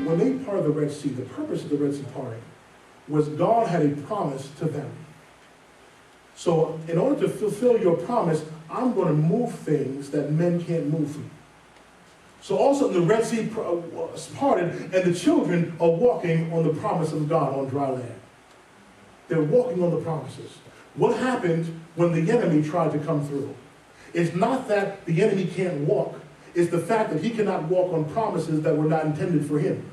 when they parted the Red Sea, the purpose of the Red Sea parting was God had a promise to them. So in order to fulfill your promise, I'm going to move things that men can't move for you. So all of a sudden the Red Sea parted, and the children are walking on the promise of God on dry land. They're walking on the promises. What happened when the enemy tried to come through? It's not that the enemy can't walk. It's the fact that he cannot walk on promises that were not intended for him.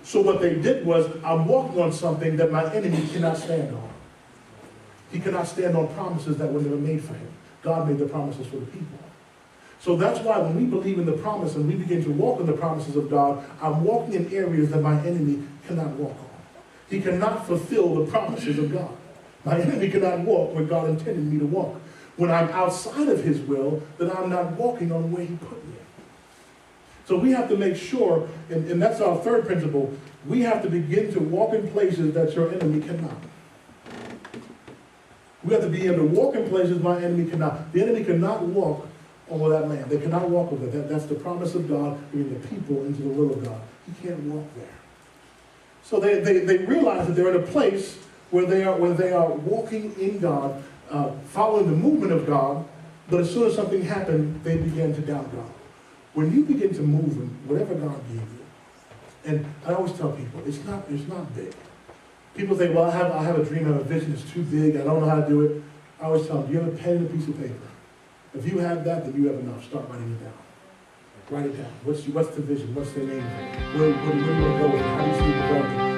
So what they did was, I'm walking on something that my enemy cannot stand on. He cannot stand on promises that were never made for him. God made the promises for the people. So that's why when we believe in the promise and we begin to walk in the promises of God, I'm walking in areas that my enemy cannot walk on. He cannot fulfill the promises of God. My enemy cannot walk where God intended me to walk. When I'm outside of his will, then I'm not walking on where he put me. So we have to make sure, and that's our third principle, we have to begin to walk in places that your enemy cannot. We have to be able to walk in places my enemy cannot. The enemy cannot walk over that land. They cannot walk over that. That's the promise of God, bringing the people into the will of God. He can't walk there. So they realize that they're in a place where they are walking in God, following the movement of God, but as soon as something happened, they began to doubt God. When you begin to move in whatever God gave you, and I always tell people, it's not big. People say, well, I have a dream, I have a vision, it's too big, I don't know how to do it. I always tell them, do you have a pen and a piece of paper? If you have that, then you have enough. Start writing it down. Write it down. What's the vision? What's the name? Where do you want to go with it? How do you see it developing?